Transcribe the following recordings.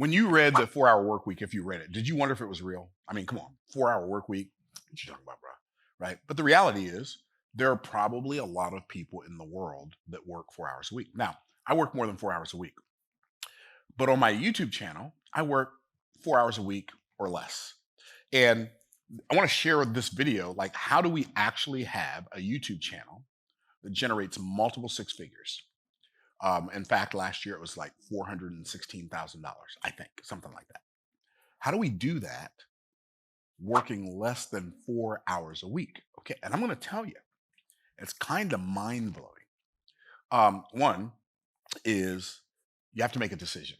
When you read the 4-Hour Work Week, if you read it, did you wonder if it was real? I mean, come on, 4-Hour Work Week. What you talking about, bro? Right? But the reality is, there are probably a lot of people in the world that work 4 hours a week. Now, I work more than 4 hours a week, but on my YouTube channel, I work 4 hours a week or less. And I want to share this video, like, how do we actually have a YouTube channel that generates multiple six figures? In fact, last year it was like $416,000, I think, something like that. How do we do that working less than 4 hours a week? Okay, and I'm going to tell you, it's kind of mind blowing. One is you have to make a decision.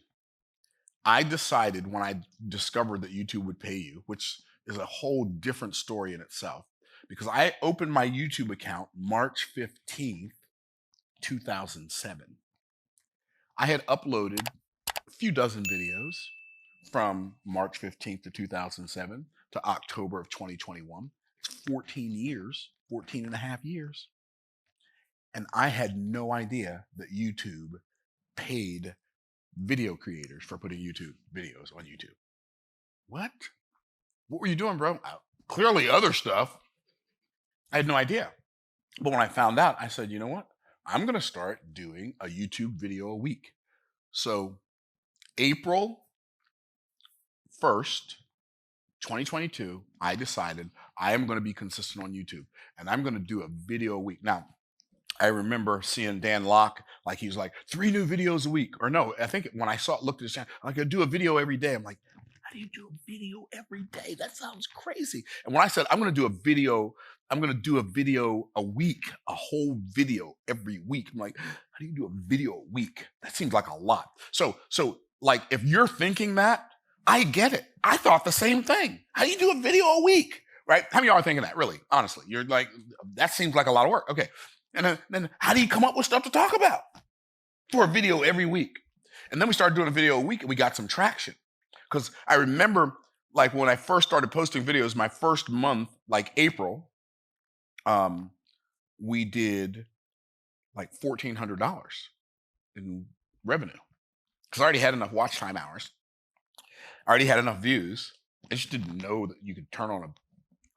I decided when I discovered that YouTube would pay you, which is a whole different story in itself, because I opened my YouTube account March 15th, 2007. I had uploaded a few dozen videos from March 15th to 2007 to October of 2021. It's 14 years, 14 and a half years. And I had no idea that YouTube paid video creators for putting YouTube videos on YouTube. What? What were you doing, bro? Clearly other stuff. I had no idea. But when I found out, I said, you know what? I'm going to start doing a YouTube video a week. So April 1st, 2022, I decided I am going to be consistent on YouTube and I'm going to do a video a week. Now, I remember seeing Dan Locke, like he was like 3 new videos a week, or no, I think when I looked at his channel, I could do a video every day. I'm like, how do you do a video every day? That sounds crazy. And when I said I'm going to do a video a week, a whole video every week, I'm like, how do you do a video a week? That seems like a lot. So like if you're thinking that, I get it. I thought the same thing. How do you do a video a week? Right? How many of y'all are thinking that? Really, honestly, you're like, that seems like a lot of work. Okay. And then how do you come up with stuff to talk about for a video every week? And then we started doing a video a week and we got some traction. Because I remember, like, when I first started posting videos, my first month, like April, we did like $1,400 in revenue. Because I already had enough watch time hours. I already had enough views. I just didn't know that you could turn on a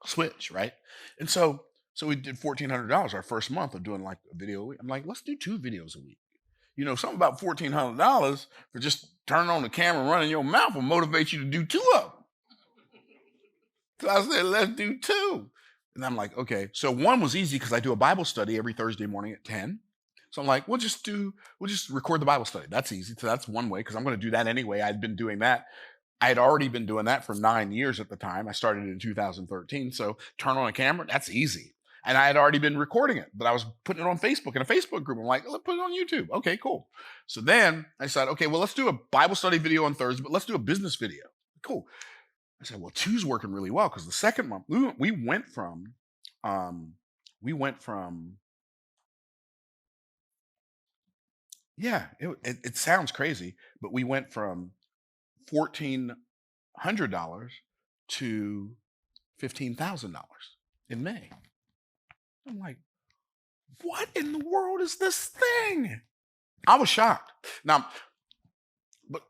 switch, right? And so we did $1,400 our first month of doing like a video a week. I'm like, let's do 2 videos a week. You know, something about $1,400 for just turning on the camera and running your mouth will motivate you to do 2 of them. So I said, let's do 2. And I'm like, okay. So 1 was easy because I do a Bible study every Thursday morning at 10. So I'm like, we'll just record the Bible study. That's easy. So that's one way, because I'm going to do that anyway. I'd been doing that. I had already been doing that for 9 years at the time. I started in 2013. So turn on a camera, that's easy. And I had already been recording it, but I was putting it on Facebook in a Facebook group. I'm like, let's put it on YouTube. Okay, cool. So then I said, okay, well, let's do a Bible study video on Thursday, but let's do a business video. Cool. I said, well, 2's working really well, because the second month we went from yeah, it sounds crazy, but we went from $1,400 to $15,000 in May. I'm like, what in the world is this thing? I was shocked. Now, but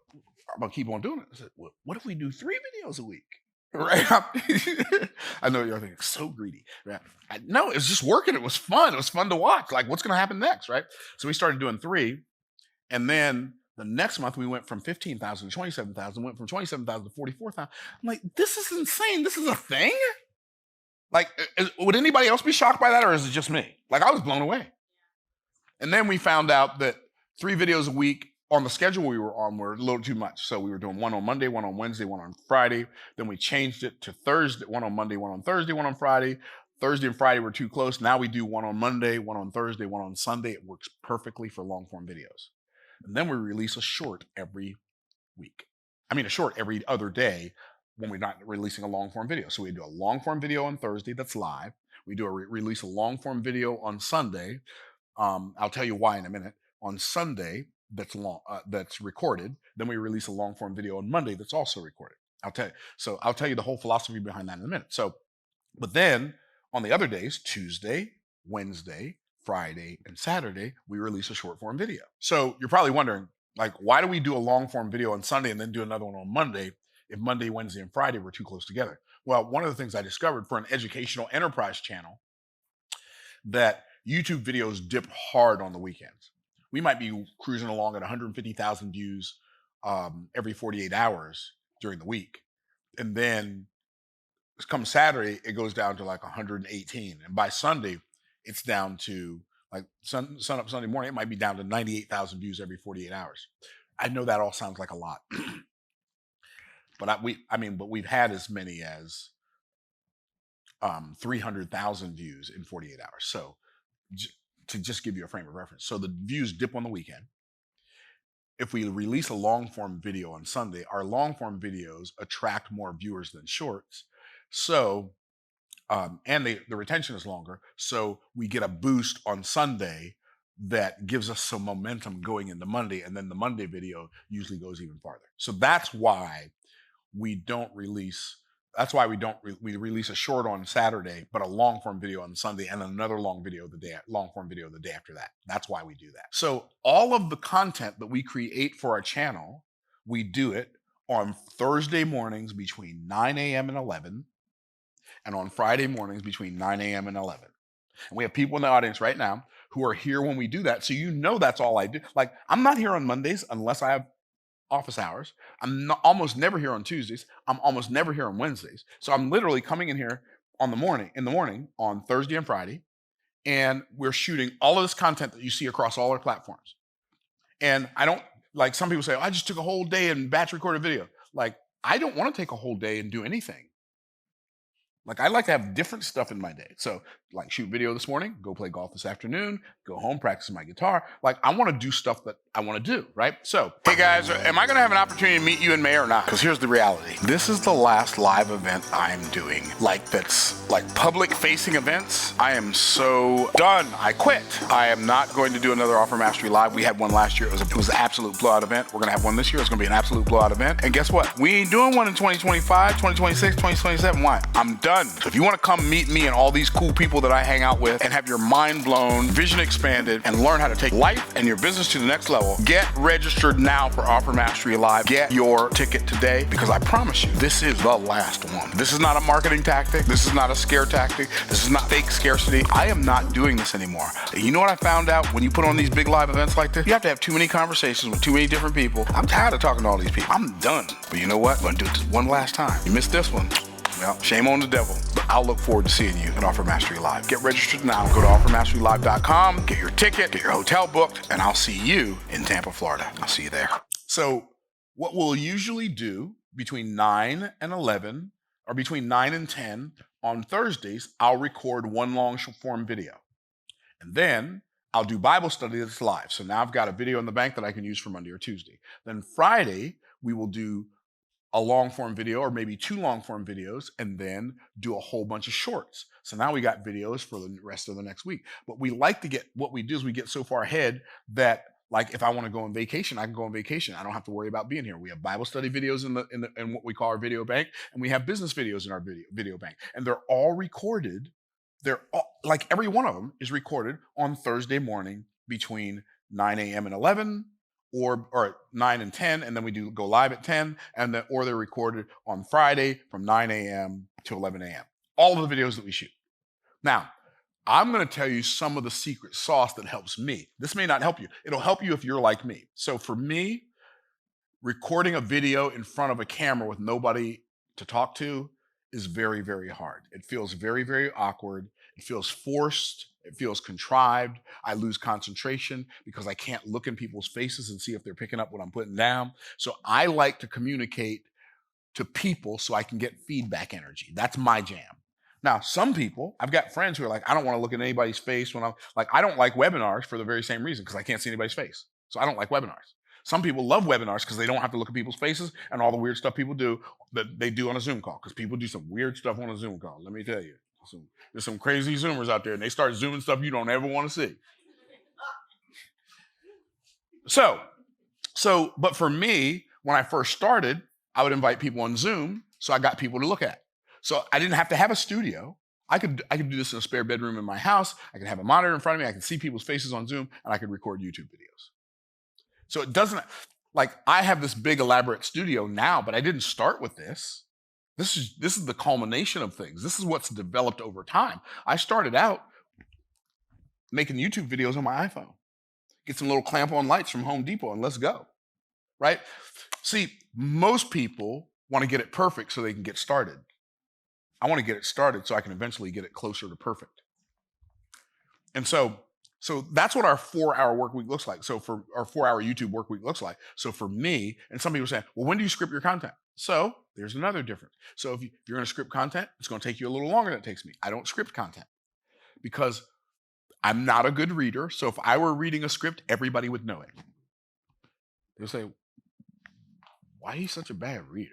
I'm gonna keep on doing it. I said, well, what if we do 3 videos a week? Right? I know you're thinking, so greedy. Right? No, it was just working. It was fun. It was fun to watch. Like, what's gonna happen next, right? So we started doing 3, and then the next month we went from 15,000 to 27,000. Went from 27,000 to 44,000. I'm like, this is insane. This is a thing. Like, would anybody else be shocked by that, or is it just me? Like, I was blown away. And then we found out that 3 videos a week on the schedule we were on were a little too much. So we were doing 1 on Monday, 1 on Wednesday, 1 on Friday. Then we changed it to Thursday, 1 on Monday, 1 on Thursday, 1 on Friday. Thursday and Friday were too close. Now we do 1 on Monday, 1 on Thursday, 1 on Sunday. It works perfectly for long form videos. And then we release a short every week. I mean, a short every other day when we're not releasing a long form video. So we do a long form video on Thursday that's live. We do release a long form video on Sunday. I'll tell you why in a minute. On Sunday, that's recorded. Then we release a long form video on Monday that's also recorded. I'll tell you the whole philosophy behind that in a minute. So, but then on the other days, Tuesday, Wednesday, Friday, and Saturday, we release a short form video. So you're probably wondering, Like, why do we do a long form video on Sunday and then do another one on Monday if Monday, Wednesday, and Friday were too close together? Well, one of the things I discovered for an educational enterprise channel, that YouTube videos dip hard on the weekends. We might be cruising along at 150,000 views every 48 hours during the week. And then come Saturday, it goes down to like 118. And by Sunday, it's down to like sun up Sunday morning, it might be down to 98,000 views every 48 hours. I know that all sounds like a lot, but we've had as many as 300,000 views in 48 hours. So to just give you a frame of reference. So the views dip on the weekend. If we release a long form video on Sunday, our long form videos attract more viewers than shorts. So, and the retention is longer. So we get a boost on Sunday that gives us some momentum going into Monday. And then the Monday video usually goes even farther. So that's why we don't release. That's why we release a short on Saturday, but a long form video on Sunday, and another long form video the day after that. That's why we do that. So all of the content that we create for our channel, we do it on Thursday mornings between 9 a.m. and 11, and on Friday mornings between 9 a.m. and 11. And we have people in the audience right now who are here when we do that. So that's all I do. Like, I'm not here on Mondays unless I have office hours. I'm almost never here on Tuesdays. I'm almost never here on Wednesdays. So I'm literally coming in here in the morning on Thursday and Friday, and we're shooting all of this content that you see across all our platforms. And I don't, like some people say, I just took a whole day and batch recorded video. Like, I don't want to take a whole day and do anything. Like, I like to have different stuff in my day. So, like, shoot video this morning, go play golf this afternoon, go home, practice my guitar. Like, I want to do stuff that I want to do, right? So, hey guys, am I going to have an opportunity to meet you in May or not? Because here's the reality. This is the last live event I'm doing. Like, that's like public facing events. I am so done. I quit. I am not going to do another Offer Mastery Live. We had one last year. It was an absolute blowout event. We're going to have one this year. It's going to be an absolute blowout event. And guess what? We ain't doing one in 2025, 2026, 2027. Why? I'm done. So if you want to come meet me and all these cool people that I hang out with and have your mind blown, vision expanded, and learn how to take life and your business to the next level, get registered now for Offer Mastery Live. Get your ticket today, because I promise you, this is the last one. This is not a marketing tactic. This is not a scare tactic. This is not fake scarcity. I am not doing this anymore. You know what I found out when you put on these big live events like this? You have to have too many conversations with too many different people. I'm tired of talking to all these people. I'm done. But you know what? I'm going to do this one last time. You missed this one. Well, shame on the devil, but I'll look forward to seeing you at Offer Mastery Live. Get registered now. Go to offermasterylive.com, get your ticket, get your hotel booked, and I'll see you in Tampa, Florida. I'll see you there. So what we'll usually do between 9 and 11, or between 9 and 10 on Thursdays, I'll record one long form video. And then I'll do Bible study that's live. So now I've got a video in the bank that I can use for Monday or Tuesday. Then Friday, we will do a long form video, or maybe 2 long form videos, and then do a whole bunch of shorts. So now we got videos for the rest of the next week. But we like to what we do is we get so far ahead that, like, if I want to go on vacation, I can go on vacation. I don't have to worry about being here. We have Bible study videos in what we call our video bank, and we have business videos in our video bank, and they're all recorded. Like, every one of them is recorded on Thursday morning between 9 a.m. and 11, or 9 and 10, and then we go live at 10, or they're recorded on Friday from 9 a.m. to 11 a.m. All of the videos that we shoot. Now, I'm going to tell you some of the secret sauce that helps me. This may not help you. It'll help you if you're like me. So for me, recording a video in front of a camera with nobody to talk to is very, very hard. It feels very, very awkward. It feels forced. It feels contrived. I lose concentration because I can't look in people's faces and see if they're picking up what I'm putting down. So I like to communicate to people so I can get feedback energy. That's my jam. Now, some people, I've got friends who are like, I don't want to look at anybody's face when I don't like webinars for the very same reason, because I can't see anybody's face. So I don't like webinars. Some people love webinars because they don't have to look at people's faces and all the weird stuff people do that they do on a Zoom call, because people do some weird stuff on a Zoom call. Let me tell you. There's some crazy Zoomers out there, and they start Zooming stuff you don't ever want to see. But for me, when I first started, I would invite people on Zoom, so I got people to look at. So I didn't have to have a studio. I could do this in a spare bedroom in my house. I could have a monitor in front of me. I could see people's faces on Zoom, and I could record YouTube videos. So it doesn't, like, I have this big elaborate studio now, but I didn't start with this. This is the culmination of things. This is what's developed over time. I started out making YouTube videos on my iPhone. Get some little clamp-on lights from Home Depot and let's go, right? See, most people want to get it perfect so they can get started. I want to get it started so I can eventually get it closer to perfect. And so that's what our 4-hour work week looks like. So for our 4-hour YouTube work week looks like. So for me, and some people say, well, when do you script your content? So there's another difference. So if you're going to script content, it's going to take you a little longer than it takes me. I don't script content because I'm not a good reader. So if I were reading a script, everybody would know it. They'll say, why are you such a bad reader?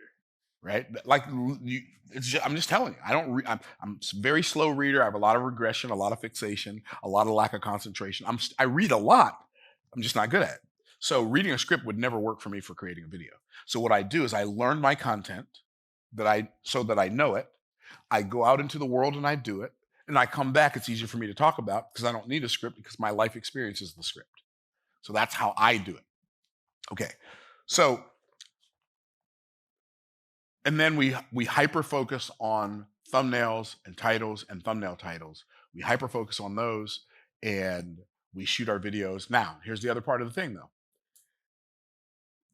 Right? Like, I'm just telling you, I don't read. I'm a very slow reader. I have a lot of regression, a lot of fixation, a lot of lack of concentration. I read a lot. I'm just not good at it. So reading a script would never work for me for creating a video. So what I do is I learn my content so that I know it. I go out into the world and I do it. And I come back, it's easier for me to talk about because I don't need a script because my life experience is the script. So that's how I do it. Okay. So, and then we hyper focus on thumbnails and titles and thumbnail titles. We hyper focus on those and we shoot our videos. Now, here's the other part of the thing though.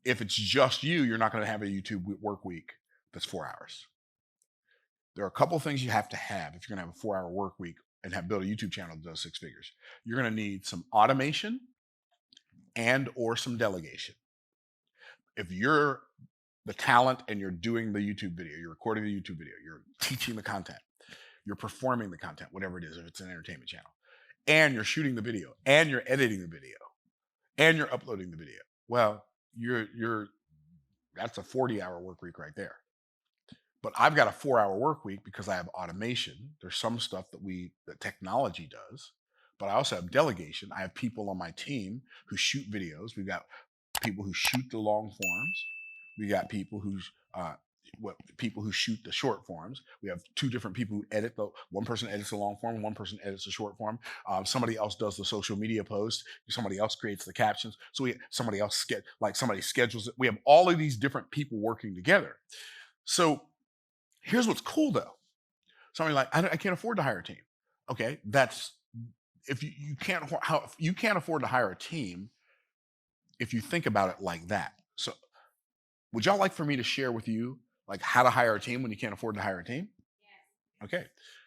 If it's just you, you're not going to have a YouTube work week that's 4 hours. There are a couple of things you have to have if you're going to have a 4-hour work week and build a YouTube channel that does 6 figures. You're going to need some automation and or some delegation. If you're the talent and you're doing the YouTube video, you're recording the YouTube video, you're teaching the content, you're performing the content, whatever it is, if it's an entertainment channel, and you're shooting the video, and you're editing the video, and you're uploading the video, well, that's a 40-hour work week right there. But I've got a 4-hour work week because I have automation. There's some stuff that technology does, but I also have delegation. I have people on my team who shoot videos. We've got people who shoot the long forms. We got people who shoot the short forms. We have 2 different people who edit one person edits the long form, one person edits the short form. Somebody else does the social media post. Somebody else creates the captions. So somebody schedules it. We have all of these different people working together. So here's what's cool though. Somebody like, I can't afford to hire a team. Okay, that's if you can't afford to hire a team if you think about it like that. So would y'all like for me to share with you like how to hire a team when you can't afford to hire a team? Yes. Okay.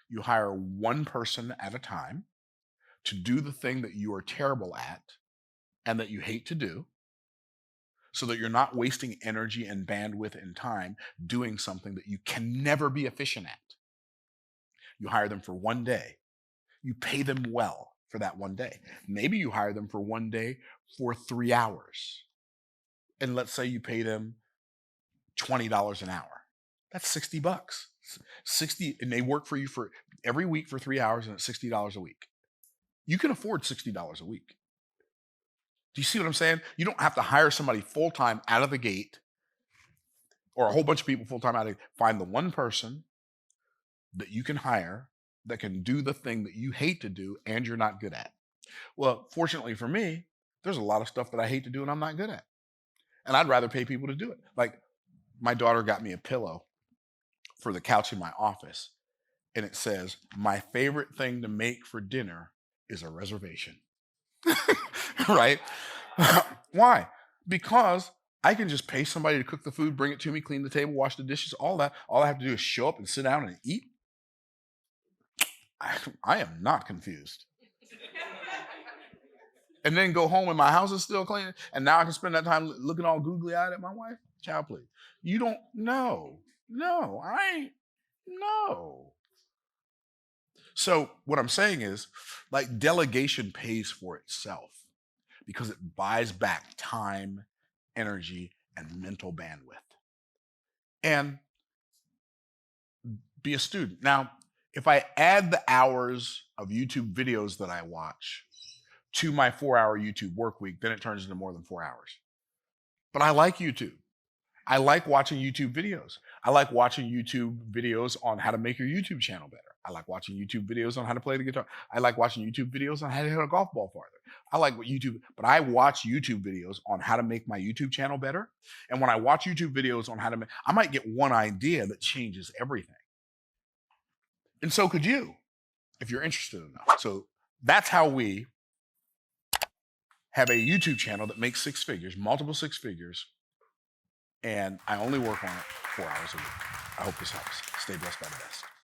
You hire one person at a time to do the thing that you are terrible at and that you hate to do, so that you're not wasting energy and bandwidth and time doing something that you can never be efficient at. You hire them for one day. You pay them well for that one day. Maybe you hire them for one day for 3 hours. And let's say you pay them $20 an hour. That's $60. 60, and they work for you for every week for 3 hours, and it's $60 a week. You can afford $60 a week. Do you see what I'm saying? You don't have to hire somebody full-time out of the gate or a whole bunch of people full-time out of the gate. Find the one person that you can hire that can do the thing that you hate to do and you're not good at. Well, fortunately for me, there's a lot of stuff that I hate to do and I'm not good at. And I'd rather pay people to do it. Like my daughter got me a pillow for the couch in my office, and it says, my favorite thing to make for dinner is a reservation. Right? Why? Because I can just pay somebody to cook the food, bring it to me, clean the table, wash the dishes, all that. All I have to do is show up and sit down and eat. I am not confused. And then go home and my house is still clean, and now I can spend that time looking all googly-eyed at my wife? Child, please. You don't know. No, I ain't. No. So what I'm saying is, like, delegation pays for itself because it buys back time, energy, and mental bandwidth. And be a student. Now, if I add the hours of YouTube videos that I watch to my 4-hour YouTube work week, then it turns into more than 4 hours. But I like YouTube. I like watching YouTube videos. I like watching YouTube videos on how to make your YouTube channel better. I like watching YouTube videos on how to play the guitar. I like watching YouTube videos on how to hit a golf ball farther. I like what YouTube, but I watch YouTube videos on how to make my YouTube channel better. And when I watch YouTube videos on how to make, I might get one idea that changes everything. And so could you, if you're interested enough. So that's how we have a YouTube channel that makes 6 figures, multiple 6 figures. And I only work on it 4 hours a week. I hope this helps. Stay blessed by the best.